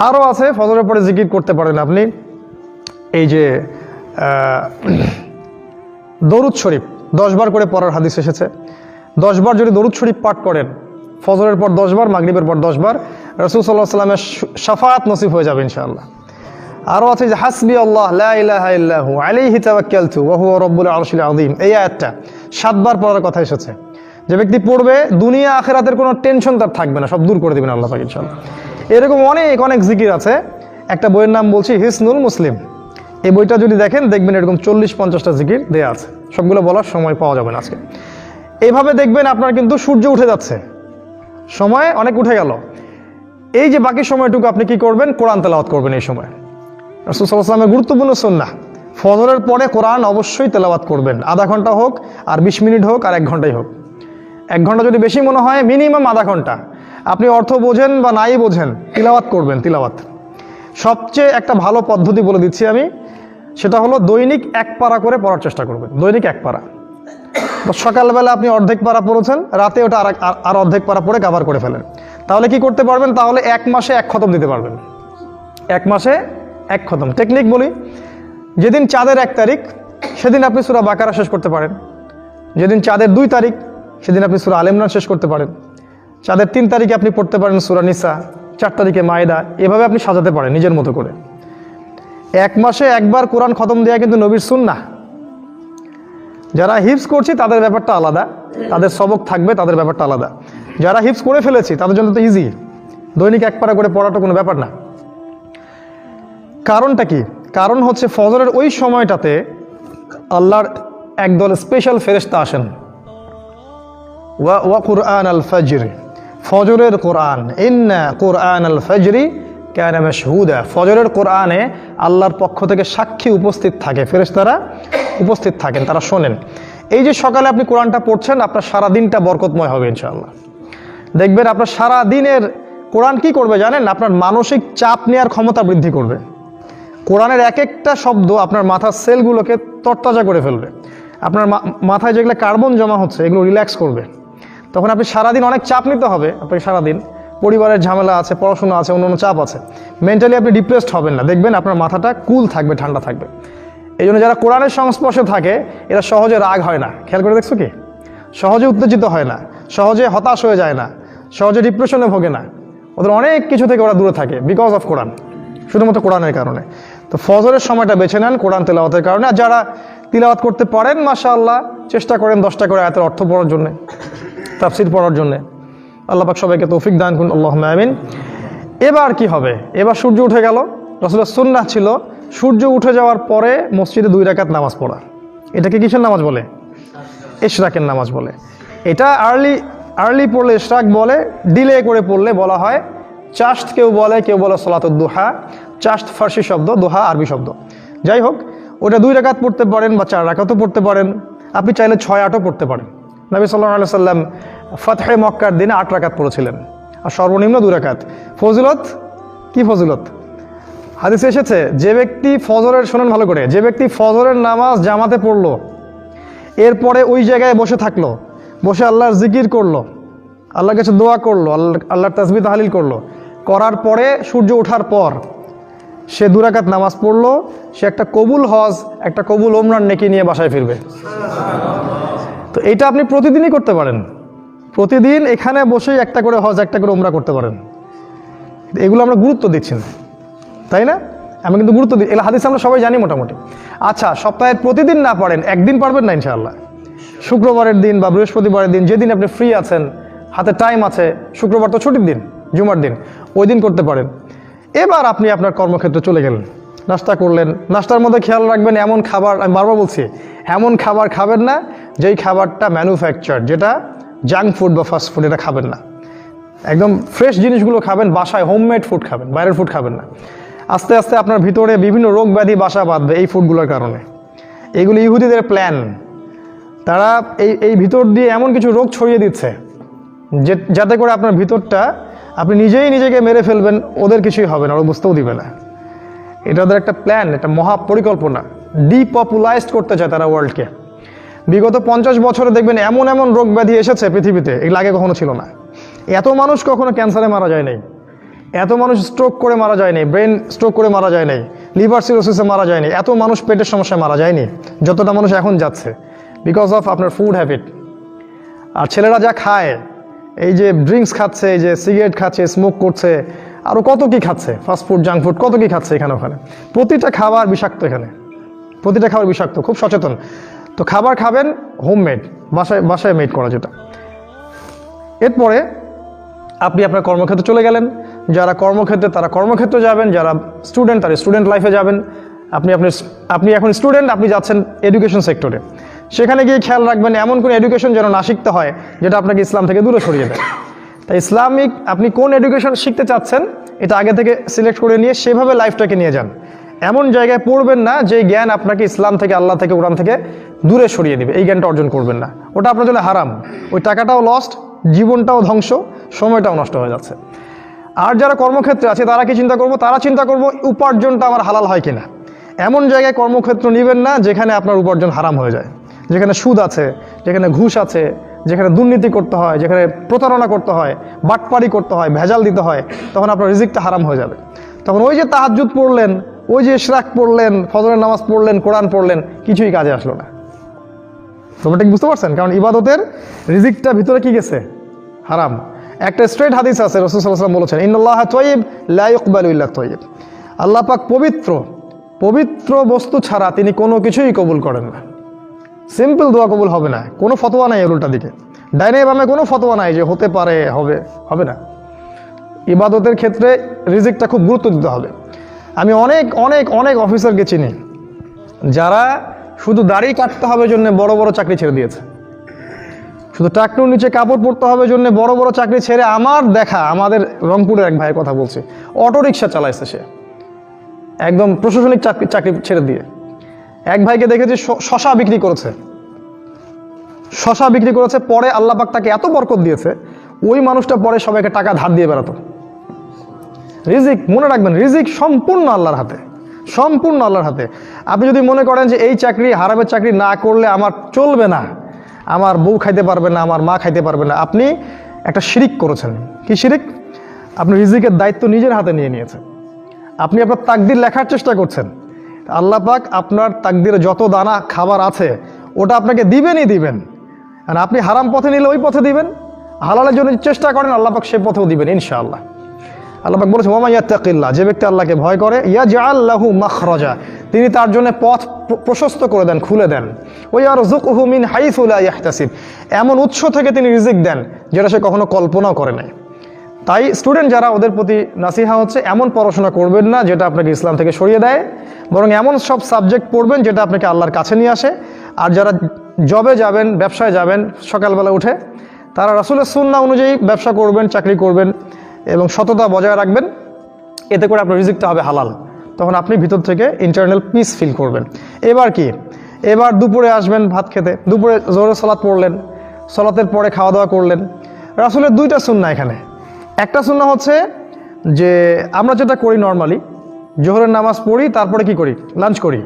আরও আছে, ফজরের পরে জিকির করতে পারেন আপনি, এই যে দরুদ শরীফ 10 বার করে পড়ার হাদিস এসেছে। 10 বার যদি দরুদ শরীফ পাঠ করেন, ফজরের পর 10 বার, মাগরিবের পর 10 বার, রাসূল সাল্লাল্লাহু আলাইহি ওয়াসাল্লামের শাফাআত নসিব হয়ে যাবে ইনশাআল্লাহ। আরও আছে যে হাসবি আল্লাহ লা ইলাহা ইল্লাহু আলাইহি তাওয়াক্কালতু ওয়া হুয়া রাব্বুল আরশিল আযীম। এই আয়াতটা 7 বার পড়ার কথা এসেছে। যে ব্যক্তি পড়বে দুনিয়া আখিরাতের কোনো টেনশন তার থাকবে না, সব দূর করে দেবেন আল্লাহ পাক ইনশাআল্লাহ। এরকম অনেক জিকির আছে। একটা বইয়ের নাম বলছি হিসনুল মুসলিম। এই বইটা যদি দেখেন দেখবেন এরকম 40-50টা জিকির দেয়া আছে, সবগুলো বলার সময় পাওয়া যাবে না আজকে। এইভাবে দেখবেন আপনার কিন্তু সূর্য উঠে যাচ্ছে, সময় অনেক উঠে গেল। এই যে বাকি সময়টুকু আপনি কি করবেন? কোরআন তেলাওয়াত করবেন। এই সময় রাসূল সাল্লাল্লাহু আলাইহি ওয়াসাল্লামের গুরুত্বপূর্ণ সুন্নাহ, ফজরের পরে কোরআন অবশ্যই তেলাওয়াত করবেন। আধা ঘন্টা হোক, আর 20 মিনিট হোক, আর 1 ঘন্টাই হোক। 1 ঘন্টা যদি বেশি মনে হয়, মিনিমাম আধা ঘন্টা। আপনি অর্থ বোঝেন বা নাই বোঝেন, তিলাওয়াত করবেন। তিলাওয়াত সবচেয়ে একটা ভালো পদ্ধতি বলে দিচ্ছি আমি, সেটা হলো দৈনিক 1 পারা করে পড়ার চেষ্টা করবেন। দৈনিক 1 পারা। সকালবেলা আপনি অর্ধেক পারা পড়েছেন, রাতে ওটা আর অর্ধেক পারা পড়ে কভার করে ফেলেন। তাহলে কি করতে পারবেন? তাহলে 1 মাসে 1 খতম দিতে পারবেন। 1 মাসে 1 খতম। টেকনিক বলি, যেদিন চাঁদের 1 তারিখ সেদিন আপনি সূরা বাকারা শেষ করতে পারেন। যেদিন চাঁদের 2 তারিখ সেদিন আপনি সূরা আলে ইমরান শেষ করতে পারেন। চাঁদের 3 তারিখে আপনি পড়তে পারেন সূরা নিসা, 4 তারিখে মায়েদা। এভাবে আপনি সাজাতে পারেন নিজের মতো করে। এক মাসে একবার কোরআন খতম দেওয়া কিন্তু নবীর সুন্নাহ। যারা হিফজ করছি তাদের ব্যাপারটা আলাদা, তাদের সবক থাকবে, তাদের ব্যাপারটা আলাদা। যারা হিফজ করে ফেলেছি তাদের জন্য তো ইজি, দৈনিক 1 পারা করে পড়াটা কোনো ব্যাপার না। কারণটা কি? কারণ হচ্ছে ফজরের ওই সময়টাতে আল্লাহর একদল স্পেশাল ফেরেশতা আসেন। ওয়া কুরআন আল ফজর, ফজরের কোরআন, ইন্না কুরআন আল ফজরি কানা মাশহুদা। ফজরের কোরআনে আল্লাহর পক্ষ থেকে সাক্ষী উপস্থিত থাকে, ফেরেশতারা উপস্থিত থাকেন, তারা শোনেন। এই যে সকালে আপনি কোরআনটা পড়ছেন, আপনার সারা দিনটা বরকতময় হবে ইনশাআল্লাহ। দেখবেন আপনার সারা দিনের কোরআন কি করবে জানেন? আপনার মানসিক চাপ নেওয়ার ক্ষমতা বৃদ্ধি করবে। কোরআনের এক একটা শব্দ আপনার মাথার সেলগুলোকে তরতাজা করে ফেলবে। আপনার মাথায় যেগুলো কার্বন জমা হচ্ছে এগুলো রিল্যাক্স করবে। তখন আপনি সারাদিন অনেক চাপ নিতে হবে, আপনাকে সারাদিন পরিবারের ঝামেলা আছে, পড়াশোনা আছে, অন্য চাপ আছে, মেন্টালি আপনি ডিপ্রেসড হবেন না। দেখবেন আপনার মাথাটা কুল থাকবে, ঠান্ডা থাকবে। এই জন্য যারা কোরআনের সংস্পর্শে থাকে এরা সহজে রাগ হয় না। খেয়াল করে দেখছো কি? সহজে উত্তেজিত হয় না, সহজে হতাশ হয়ে যায় না, সহজে ডিপ্রেশনে ভোগে না। ওদের অনেক কিছু থেকে ওরা দূরে থাকে বিকজ অফ কোরআন, শুধুমাত্র কোরআনের কারণে। তো ফজরের সময়টা বেছে নেন কোরআন তেলাওয়াতের কারণে। আর যারা তিলাওয়াত করতে পারেন মাশাআল্লাহ, চেষ্টা করেন 10টা করে আয়াতের অর্থ পড়ার জন্যে, তাফসীর পড়ার জন্যে। আল্লাহ পাক সবাইকে তৌফিক দান করুন, আল্লাহুম্মা আমিন। এবার কি হবে? এবার সূর্য উঠে গেল। রাসূলের সুন্নাহ ছিল সূর্য উঠে যাওয়ার পরে মসজিদে 2 রাকাত নামাজ পড়া। এটাকে কিসের নামাজ বলে? ইশরাকের নামাজ বলে। এটা আর্লি পড়লে ইশরাক বলে, ডিলে করে পড়লে বলা হয় চাশত। কেউ বলে সালাতুদ দুহা। চাশত ফার্সি শব্দ, দুহা আরবি শব্দ। যাই হোক, ওটা 2 রাকাত পড়তে পারেন বা 4 রাকাতও পড়তে পারেন। আপনি চাইলে 6-8ও পড়তে পারেন। নবী সাল্লাল্লাহু আলাইহি সাল্লাম ফাতহে মক্কার দিনে 8 রাকাত পড়েছিলেন, আর সর্বনিম্ন 2 রাকাত। ফজিলত কি? ফজিলত হাদিসে এসেছে, যে ব্যক্তি ফজরের, শোনেন ভালো করে, যে ব্যক্তি ফজরের নামাজ জামাতে পড়লো, এরপরে ওই জায়গায় বসে থাকলো, বসে আল্লাহর জিকির করলো, আল্লাহর কাছে দোয়া করলো, আল্লাহর তাসবিহ তাহলিল করলো, করার পরে সূর্য ওঠার পর সে 2 রাকাত নামাজ পড়লো, সে একটা কবুল হজ, একটা কবুল ওমরার নেকি নিয়ে বাসায় ফিরবে। তো এটা আপনি প্রতিদিনই করতে পারেন। প্রতিদিন এখানে বসেই একটা করে হজ, একটা করে ওমরা করতে পারেন। এগুলো আমরা গুরুত্ব দিচ্ছি না, তাই না? আমি কিন্তু গুরুত্ব দিই। এগুলো হাদিস আমরা সবাই জানি মোটামুটি। আচ্ছা, সপ্তাহের প্রতিদিন না পারেন, একদিন পারবেন না ইনশাআল্লাহ। শুক্রবারের দিন বা বৃহস্পতিবারের দিন, যেদিন আপনি ফ্রি আছেন, হাতে টাইম আছে, শুক্রবার তো ছুটির দিন, জুমার দিন, ওই দিন করতে পারেন। এবার আপনি আপনার কর্মক্ষেত্রে চলে গেলেন, নাস্তা করলেন। নাস্তার মধ্যে খেয়াল রাখবেন এমন খাবার, আমি বারবার বলছি, এমন খাবার খাবেন না যেই খাবারটা ম্যানুফ্যাকচার, যেটা জাঙ্ক ফুড বা ফাস্ট ফুড, এটা খাবেন না। একদম ফ্রেশ জিনিসগুলো খাবেন, বাসায় হোমমেড ফুড খাবেন, বাইরের ফুড খাবেন না। আস্তে আস্তে আপনার ভিতরে বিভিন্ন রোগ ব্যাধি বাসা বাঁধবে এই ফুডগুলোর কারণে। এইগুলো ইহুদিদের প্ল্যান। তারা এই ভিতর দিয়ে এমন কিছু রোগ ছড়িয়ে দিচ্ছে যাতে করে আপনার ভিতরটা আপনি নিজেই নিজেকে মেরে ফেলবেন, ওদের কিছুই হবে না, ওরা বুঝতেও দিবে না। এটা ওদের একটা প্ল্যান, একটা মহা পরিকল্পনা। ডিপপুলাইজড করতে চায় তারা ওয়ার্ল্ডকে। বিগত 50 বছরে দেখবেন এমন এমন রোগ ব্যাধি এসেছে পৃথিবীতে, এগুলো আগে কখনো ছিল না। এত মানুষ কখনো ক্যান্সারে মারা যায় নাই, এত মানুষ স্ট্রোক করে মারা যায় নাই, ব্রেন স্ট্রোক করে মারা যায় নাই, লিভার সিরোসিসে মারা যায়নি, এত মানুষ পেটের সমস্যায় মারা যায়নি যতটা মানুষ এখন যাচ্ছে, বিকজ অফ আপনার ফুড হ্যাবিট। আর ছেলেরা যা খায়, এই যে ড্রিঙ্কস খাচ্ছে, এই যে সিগারেট খাচ্ছে, স্মোক করছে, আরও কত কি খাচ্ছে, ফাস্টফুড, জাঙ্ক ফুড, কত কি খাচ্ছে এখানে ওখানে। প্রতিটা খাবার বিষাক্ত, এখানে প্রতিটা খাবার বিষাক্ত। খুব সচেতন। তো খাবার খাবেন হোমমেড, বাসায় মেড করা যেটা। এরপরে আপনি আপনার কর্মক্ষেত্রে চলে গেলেন। যারা কর্মক্ষেত্রে, তারা কর্মক্ষেত্রে যাবেন, যারা স্টুডেন্ট, তারা স্টুডেন্ট লাইফে যাবেন। আপনি এখন স্টুডেন্ট, আপনি যাচ্ছেন এডুকেশন সেক্টরে। সেখানে গিয়ে খেয়াল রাখবেন এমন কোন এডুকেশন যেন না শিখতে হয় যেটা আপনাকে ইসলাম থেকে দূরে সরিয়ে দেয়। তাই ইসলামিক আপনি কোন এডুকেশন শিখতে চাচ্ছেন এটা আগে থেকে সিলেক্ট করে নিয়ে সেভাবে লাইফটাকে নিয়ে যান। এমন জায়গায় পড়বেন না যে জ্ঞান আপনাকে ইসলাম থেকে, আল্লাহ থেকে, কোরআন থেকে দূরে সরিয়ে দিবে। এই জ্ঞানটা অর্জন করবেন না, ওটা আপনার জন্য হারাম। ওই টাকাটাও লস্ট, জীবনটাও ধ্বংস, সময়টাও নষ্ট হয়ে যাচ্ছে। আর যারা কর্মক্ষেত্রে আছে তারা কি চিন্তা করবো? তারা চিন্তা করবো উপার্জনটা আমার হালাল হয় কিনা। এমন জায়গায় কর্মক্ষেত্র নেবেন না যেখানে আপনার উপার্জন হারাম হয়ে যায়, যেখানে সুদ আছে, যেখানে ঘুষ আছে, যেখানে দুর্নীতি করতে হয়, যেখানে প্রতারণা করতে হয়, বাটপারি করতে হয়, ভেজাল দিতে হয়, তখন আপনার রিজিকটা হারাম হয়ে যাবে। তখন ওই যে তাহাজ্জুদ পড়লেন, ওই যে ইশরাক পড়লেন, ফজরের নামাজ পড়লেন, কোরআন পড়লেন, কিছুই কাজে আসলো না। ব্যাপারটা কি বুঝতে পারছেন? কারণ ইবাদতের রিজিকটা ভিতরে কি গেছে? হারাম। একটা স্ট্রেট হাদিস আছে, রাসূল সাল্লাল্লাহু আলাইহি ওয়াসাল্লাম বলেছেন, ইন্নাল্লাহা তাইয়্যিব লা ইকবালু ইল্লা তাইয়্যিব। আল্লাহ পাক পবিত্র, পবিত্র বস্তু ছাড়া তিনি কোনো কিছুই কবুল করেন না। সিম্পল দোয়া কবুল হবে না, কোনো ফতোয়া নাই এর উল্টা দিকে, ডাইনে বামে কোনো ফতোয়া নাই যে হতে পারে, হবে না। ইবাদতের ক্ষেত্রে রিজিকটা খুব গুরুত্ব দিতে হবে। আমি অনেক অনেক অনেক অফিসারকে চিনি যারা শুধু দাড়ি কাটতে হবে জন্য বড় বড় চাকরি ছেড়ে দিয়েছে, শুধু টাকনুর নিচে কাপড় পরতে হবে জন্য বড় বড় চাকরি ছেড়ে, আমার দেখা, আমাদের রংপুরের এক ভাইয়ের কথা বলছি, অটোরিকশা চালাইছে সে, একদম প্রশাসনিক চাকরি ছেড়ে দিয়ে। এক ভাইকে দেখেছি শশা বিক্রি করেছে, শশা বিক্রি করেছে, পরে আল্লাহ পাক তাকে এত বরকত দিয়েছে, ওই মানুষটা পরে সবাইকে টাকা ধার দিয়ে বেড়াতো। রিজিক মনে রাখবেন, রিজিক সম্পূর্ণ আল্লাহর হাতে, সম্পূর্ণ আল্লাহর হাতে। আপনি যদি মনে করেন যে এই চাকরি, হারামের চাকরি না করলে আমার চলবে না, আমার বউ খাইতে পারবে না, আমার মা খাইতে পারবে না, আপনি একটা শিরিক করেছেন। কি শিরিক? আপনি রিজিকের দায়িত্ব নিজের হাতে নিয়ে নিয়েছেন। আপনি আপনার তাকদির লেখার চেষ্টা করছেন। আল্লাহ পাক আপনার তাকদিরে যত দানা খাবার আছে ওটা আপনাকে দিবেনই দিবেন। আর আপনি হারাম পথে নিলে ওই পথে দিবেন, হালালের জন্য চেষ্টা করেন আল্লাহ পাক সে পথেও দিবেন ইনশাআল্লাহ। আল্লাহ পাক বলেছেন, ওয়া মান ইয়াত্তাকিল্লাহ, যে ব্যক্তি আল্লাহকে ভয় করে, ইয়াজআল লাহু মাখরাজা, তিনি তার জন্য পথ প্রশস্ত করে দেন, খুলে দেন। ওয়া ইয়ারযুকহু মিন হাইসু লা ইয়াহতাসিব, এমন উৎস থেকে তিনি রিজিক দেন যেটা সে কখনো কল্পনাও করে নাই। তাই স্টুডেন্ট যারা, ওদের প্রতি নাসিহা হচ্ছে, এমন পড়াশোনা করবেন না যেটা আপনাকে ইসলাম থেকে সরিয়ে দেয়, বরং এমন সব সাবজেক্ট পড়বেন যেটা আপনাকে আল্লাহর কাছে নিয়ে আসে। আর যারা জবে যাবেন, ব্যবসায় যাবেন, সকালবেলা উঠে তারা রাসূলের সুন্নাহ অনুযায়ী ব্যবসা করবেন, চাকরি করবেন এবং সততা বজায় রাখবেন। এতে করে আপনার রিজিকটা হবে হালাল, তখন আপনি ভিতর থেকে ইন্টারনাল পিস ফিল করবেন। এবার কি, এবার দুপুরে আসবেন ভাত খেতে, দুপুরে জোহরের সালাত পড়লেন, সালাতের পরে খাওয়া দাওয়া করলেন। রাসূলের দুইটা সুন্নাহ এখানে। একটা সুন্নাহ হচ্ছে যে আমরা যেটা করি নর্মালি, জোহরের নামাজ পড়ি, তারপরে কি করি, লাঞ্চ করি,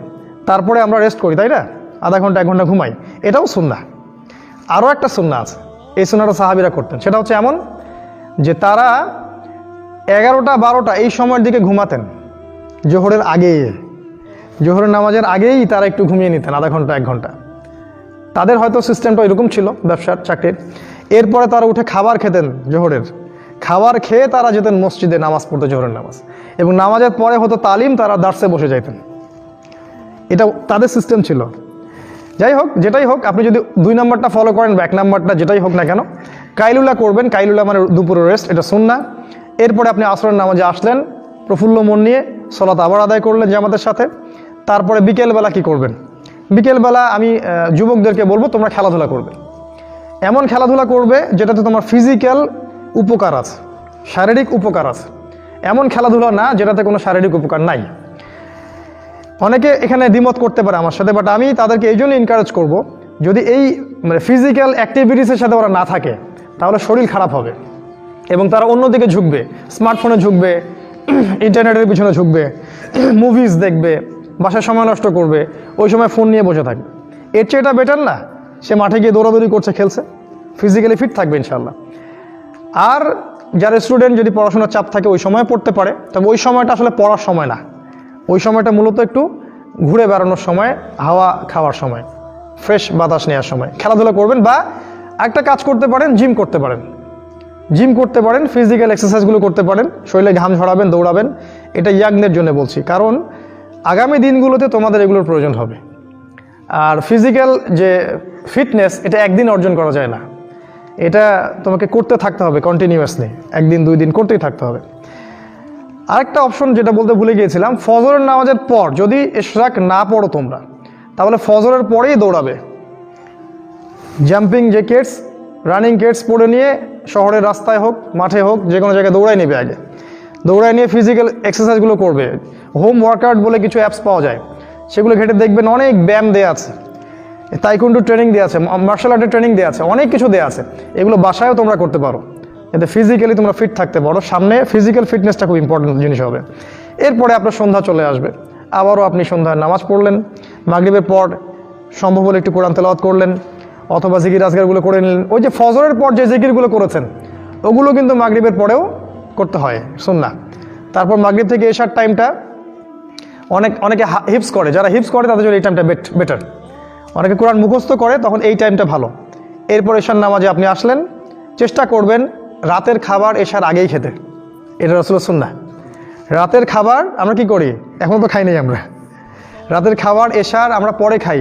তারপরে আমরা রেস্ট করি, তাই না, আধা ঘন্টা 1 ঘন্টা ঘুমাই, এটাও সুন্নাহ। আরও একটা সুন্নাহ আছে, এই সুন্নাহটা সাহাবীরা করতেন, সেটা হচ্ছে এমন যে তারা 11টা 12টা এই সময়ের দিকে ঘুমাতেন, জোহরের আগে, জোহরের নামাজের আগেই তারা একটু ঘুমিয়ে নিতেন, আধা ঘন্টা 1 ঘন্টা। তাদের হয়তো সিস্টেমটা এরকম ছিল ব্যবসার, চাকরির। এরপরে তারা উঠে খাবার খেতেন, জোহরের খাবার খেয়ে তারা যেতেন মসজিদে নামাজ পড়তে, জোহরের নামাজ, এবং নামাজের পরে হতো তালিম, তারা দার্সে বসে যাইতেন। এটা তাদের সিস্টেম ছিল। যাই হোক, যেটাই হোক, আপনি যদি 2 নম্বরটা ফলো করেন বা 1 নম্বরটা, যেটাই হোক না কেন, কাইলুলা করবেন। কাইলুলা মানে দুপুরের রেস্ট, এটা সুন্নাহ। এরপরে আপনি আসরের নামাজে আসলেন প্রফুল্ল মন নিয়ে, সালাত আবার আদায় করলেন জামাতের সাথে। তারপরে বিকেলবেলা কি করবেন? বিকেলবেলা আমি যুবকদেরকে বলবো তোমরা খেলাধুলা করবে। এমন খেলাধুলা করবে যেটাতে তোমার ফিজিক্যাল উপকার আছে, শারীরিক উপকার আছে। এমন খেলাধুলা না যেটাতে কোনো শারীরিক উপকার নাই। অনেকে এখানে দ্বিমত করতে পারে আমার সাথে, বাট আমি তাদেরকে এই জন্য এনকারেজ করবো, যদি এই মানে ফিজিক্যাল অ্যাক্টিভিটিসের সাথে ওরা না থাকে তাহলে শরীর খারাপ হবে এবং তারা অন্যদিকে ঝুঁকবে, স্মার্টফোনে ঝুঁকবে, ইন্টারনেটের পিছনে ঝুঁকবে, মুভিজ দেখবে, বাসায় সময় নষ্ট করবে, ওই সময় ফোন নিয়ে বসে থাকবে। এর চেয়ে এটা বেটার না সে মাঠে গিয়ে দৌড়াদৌড়ি করছে, খেলছে, ফিজিক্যালি ফিট থাকবে ইনশাআল্লাহ। আর যারা স্টুডেন্ট যদি পড়াশোনার চাপ থাকে ওই সময় পড়তে পারে, তবে ওই সময়টা আসলে পড়ার সময় না, ওই সময়টা মূলত একটু ঘুরে বেড়ানোর সময়, হাওয়া খাওয়ার সময়, ফ্রেশ বাতাস নেওয়ার সময় খেলাধুলা করবেন। বা একটা কাজ করতে পারেন, জিম করতে পারেন, জিম করতে পারেন, ফিজিক্যাল এক্সারসাইজগুলো করতে পারেন, শরীরে ঘাম ঝরাবেন, দৌড়াবেন। এটা ইয়াংদের জন্য বলছি, কারণ আগামী দিনগুলোতে তোমাদের এগুলোর প্রয়োজন হবে। আর ফিজিক্যাল যে ফিটনেস, এটা একদিন অর্জন করা যায় না, এটা তোমাকে করতে থাকতে হবে কন্টিনিউয়াসলি, 1 দিন 2 দিন করতেই থাকতে হবে। আরেকটা অপশন যেটা বলতে ভুলে গিয়েছিলাম, ফজরের নামাজের পর যদি ইশরাক না পড়ো তোমরা, তাহলে ফজরের পরেই দৌড়াবে। জাম্পিং জ্যাকেটস, রানিং কেটস পরে নিয়ে শহরের রাস্তায় হোক, মাঠে হোক, যে কোনো জায়গায় দৌড়াই নেবে। আগে দৌড়াই নিয়ে ফিজিক্যাল এক্সারসাইজগুলো করবে। হোম ওয়ার্কআউট বলে কিছু অ্যাপস পাওয়া যায়, সেগুলো ঘেটে দেখবেন অনেক ব্যায়াম দেওয়া আছে, তাইকুন্ডু ট্রেনিং দেওয়া আছে, মার্শাল আর্টের ট্রেনিং দেওয়া আছে, অনেক কিছু দেওয়া আছে। এগুলো বাসায়ও তোমরা করতে পারো, এতে ফিজিক্যালি তোমরা ফিট থাকতে পারো। সামনে ফিজিক্যাল ফিটনেসটা খুব ইম্পর্টেন্ট জিনিস হবে। এরপরে আপনার সন্ধ্যা চলে আসবে, আবারও আপনি সন্ধ্যায় নামাজ পড়লেন, মাগরিবের পর সম্ভব হলে একটু কোরআন তেলাওয়াত করলেন, অথবা জিকির আজকারগুলো করে নিলেন। ওই যে ফজরের পর যে জিকিরগুলো করেছেন ওগুলো কিন্তু মাগরিবের পরেও করতে হয়, সুন্নাহ। তারপর মাগরিব থেকে এশার টাইমটা অনেকে হিপস করে, যারা হিপস করে তাদের জন্য এই টাইমটা বেটার। অনেকে কোরআন মুখস্থ করে, তখন এই টাইমটা ভালো। এরপর এশার নামাজে আপনি আসলেন, চেষ্টা করবেন রাতের খাবার এশার আগেই খেতে। এটা রাসূলের সুন্নাহ। রাতের খাবার আমরা কি করি, এখন তো খাই নাই আমরা, রাতের খাবার এশার আমরা পরে খাই।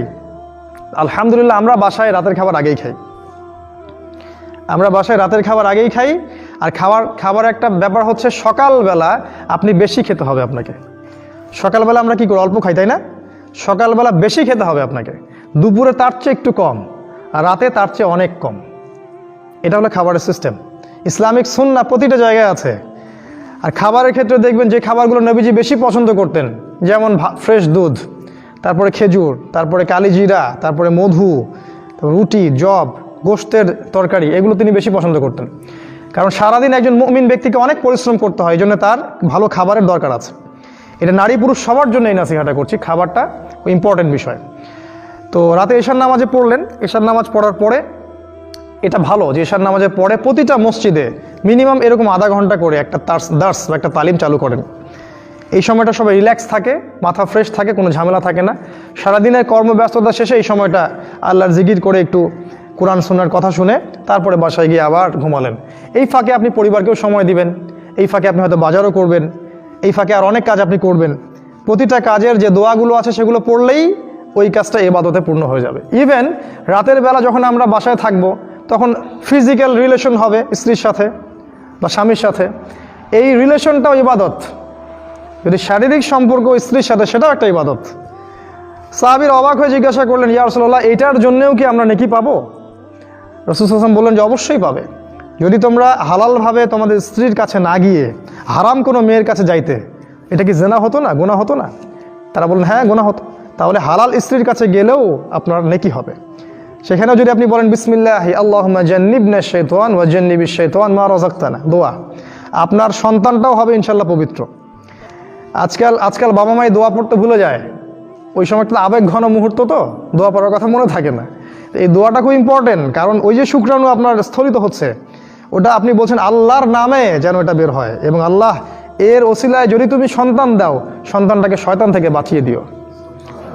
আলহামদুলিল্লাহ আমরা বাসায় রাতের খাবার আগেই খাই, আমরা বাসায় রাতের খাবার আগেই খাই। আর খাবার একটা ব্যাপার হচ্ছে, সকালবেলা আপনি বেশি খেতে হবে আপনাকে। সকালবেলা আমরা কি করি, অল্প খাই, তাই না? সকালবেলা বেশি খেতে হবে আপনাকে, দুপুরে তার চেয়ে একটু কম, আর রাতে তার চেয়ে অনেক কম। এটা হলো খাবারের সিস্টেম। ইসলামিক সুন্নাহ প্রতিটা জায়গায় আছে। আর খাবারের ক্ষেত্রে দেখবেন যে খাবারগুলো নবীজি বেশি পছন্দ করতেন, যেমন ফ্রেশ দুধ, তারপরে খেজুর, তারপরে কালিজিরা, তারপরে মধু, রুটি, জব, গোশতের তরকারি, এগুলো তিনি বেশি পছন্দ করতেন। কারণ সারাদিন একজন মুমিন ব্যক্তিকে অনেক পরিশ্রম করতে হয়, এই জন্য তার ভালো খাবারের দরকার আছে। এটা নারী পুরুষ সবার জন্য এই নাসিহাটা করছি, খাবারটা ইম্পর্টেন্ট বিষয়। তো রাতে এশার নামাজে পড়লেন, এশার নামাজ পড়ার পরে এটা ভালো যে এশার নামাজের পরে প্রতিটা মসজিদে মিনিমাম এরকম আধা ঘন্টা করে একটা দার্স বা একটা তালিম চালু করেন। এই সময়টা সবাই রিল্যাক্স থাকে, মাথা ফ্রেশ থাকে, কোনো ঝামেলা থাকে না। সারাদিনের কর্মব্যস্ততা শেষে এই সময়টা আল্লাহর জিকির করে একটু কোরআন শোনার কথা শুনে তারপরে বাসায় গিয়ে আবার ঘুমালেন। এই ফাঁকে আপনি পরিবারকেও সময় দিবেন, এই ফাঁকে আপনি হয়তো বাজারও করবেন, এই ফাঁকে আর অনেক কাজ আপনি করবেন। প্রতিটা কাজের যে দোয়াগুলো আছে সেগুলো পড়লেই ওই কাজটা ইবাদতে পূর্ণ হয়ে যাবে। ইভেন রাতের বেলা যখন আমরা বাসায় থাকবো, তখন ফিজিক্যাল রিলেশন হবে স্ত্রীর সাথে বা স্বামীর সাথে, এই রিলেশনটাও ইবাদত। যদি শারীরিক সম্পর্ক স্ত্রীর সাথে, সেটাও একটা ইবাদত। সাহাবীর অবাক হয়ে জিজ্ঞাসা করলেন, ইয়া রাসূলুল্লাহ, এইটার জন্যও কি আমরা নেকি পাবো? রাসূল সাল্লাল্লাহু আলাইহি ওয়াসাল্লাম বললেন যে অবশ্যই পাবে। যদি তোমরা হালালভাবে তোমাদের স্ত্রীর কাছে না গিয়ে হারাম কোনো মেয়ের কাছে যাইতে, এটা কি জিনা হতো না, গুনাহ হতো না? তারা বললেন হ্যাঁ গুনাহ হতো। তাহলে হালাল স্ত্রীর কাছে গেলেও আপনার নেকি হবে। সেখানেও যদি আপনি বলেন বিসমিল্লাহি আল্লাহুম্মা জান্নিবনা শাইতান ওয়া জান্নিবিশ শাইতান মা রাযাকতানা, দোয়া, আপনার সন্তানটাও হবে ইনশাআল্লাহ পবিত্র। আজকাল বাবা মাই দোয়া পড়তে ভুলে যায়, ওই সময়টা আবেগ ঘন মুহূর্ত, তো দোয়া পড়ার কথা মনে থাকে না। এই দোয়াটা খুব ইম্পর্টেন্ট, কারণ ওই যে শুক্রাণু আপনার স্থলিত হচ্ছে, ওটা আপনি বলছেন আল্লাহর নামে যেন এটা বের হয়, এবং আল্লাহ এর ওসিলায় যদি তুমি সন্তান দাও, সন্তানটাকে শয়তান থেকে বাঁচিয়ে দিও।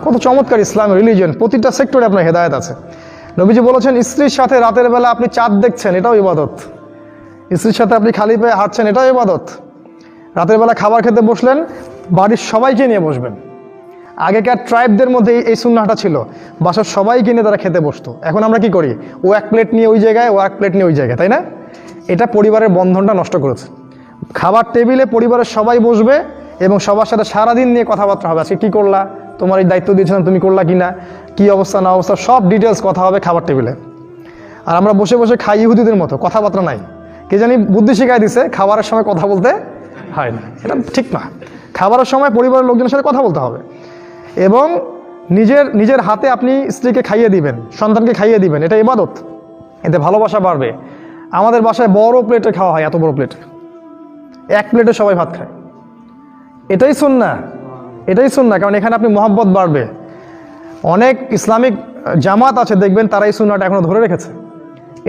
কত চমৎকার ইসলাম রিলিজিয়ন, প্রতিটা সেক্টরে আপনার হেদায়েত আছে। নবীজি বলেছেন স্ত্রীর সাথে রাতের বেলা আপনি চাঁদ দেখছেন, এটাও ইবাদত। স্ত্রীর সাথে আপনি খালি পায়ে হাঁটছেন, এটাও ইবাদত। রাতের বেলা খাবার খেতে বসলেন, বাড়ির সবাইকে নিয়ে বসবেন। আগেকার ট্রাইবদের মধ্যে এই সুন্নাহটা ছিল, বাসার সবাইকে নিয়ে তারা খেতে বসতো। এখন আমরা কি করি, ও এক প্লেট নিয়ে ওই জায়গায়, ও এক প্লেট নিয়ে ওই জায়গায়, তাই না? এটা পরিবারের বন্ধনটা নষ্ট করেছে। খাবার টেবিলে পরিবারের সবাই বসবে এবং সবার সাথে সারাদিন নিয়ে কথাবার্তা হবে। আজকে কী করলা, তোমার এই দায়িত্ব দিয়েছিলাম তুমি করলা কিনা, কী অবস্থা না অবস্থা, সব ডিটেলস কথা হবে খাবার টেবিলে। আর আমরা বসে বসে খাই ইহুদিদের মতো, কথাবার্তা নাই। কে জানি বুদ্ধি শিখাই দিছে খাবারের সময় কথা বলতে হয় না, এটা ঠিক না। খাবারের সময় পরিবারের লোকজনের সাথে কথা বলতে হবে, এবং নিজের হাতে আপনি স্ত্রীকে খাইয়ে দিবেন, সন্তানকে খাইয়ে দিবেন, এটা ইবাদত। এতে ভালোবাসা বাড়বে। আমাদের বাসায় বড় প্লেটে খাওয়া হয়, এত বড় প্লেটে, এক প্লেটে সবাই ভাত খায়। এটাই সুন্নাহ, এটাই সুন্নাহ, কারণ এখানে আপনি মহব্বত বাড়বে। অনেক ইসলামিক জামাত আছে দেখবেন, তারা এই সুন্নাহটা এখনো ধরে রেখেছে,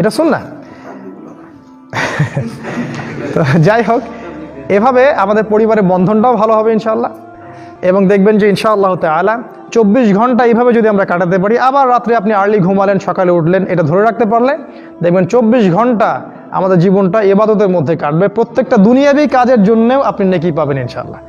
এটা সুন্নাহ। তো যাই হোক, এভাবে আমাদের পরিবারের বন্ধনটাও ভালো হবে ইনশাআল্লাহ। এবং দেখবেন যে ইনশাআল্লাহ তাআলা 24 ঘন্টা এইভাবে যদি আমরা কাটাতে পারি, আবার রাত্রে আপনি আর্লি ঘুমালেন, সকালে উঠলেন, এটা ধরে রাখতে পারলে দেখবেন 24 ঘন্টা আমাদের জীবনটা ইবাদতের মধ্যে কাটবে। প্রত্যেকটা দুনিয়াবি কাজের জন্যও আপনি নেকি পাবেন ইনশাআল্লাহ।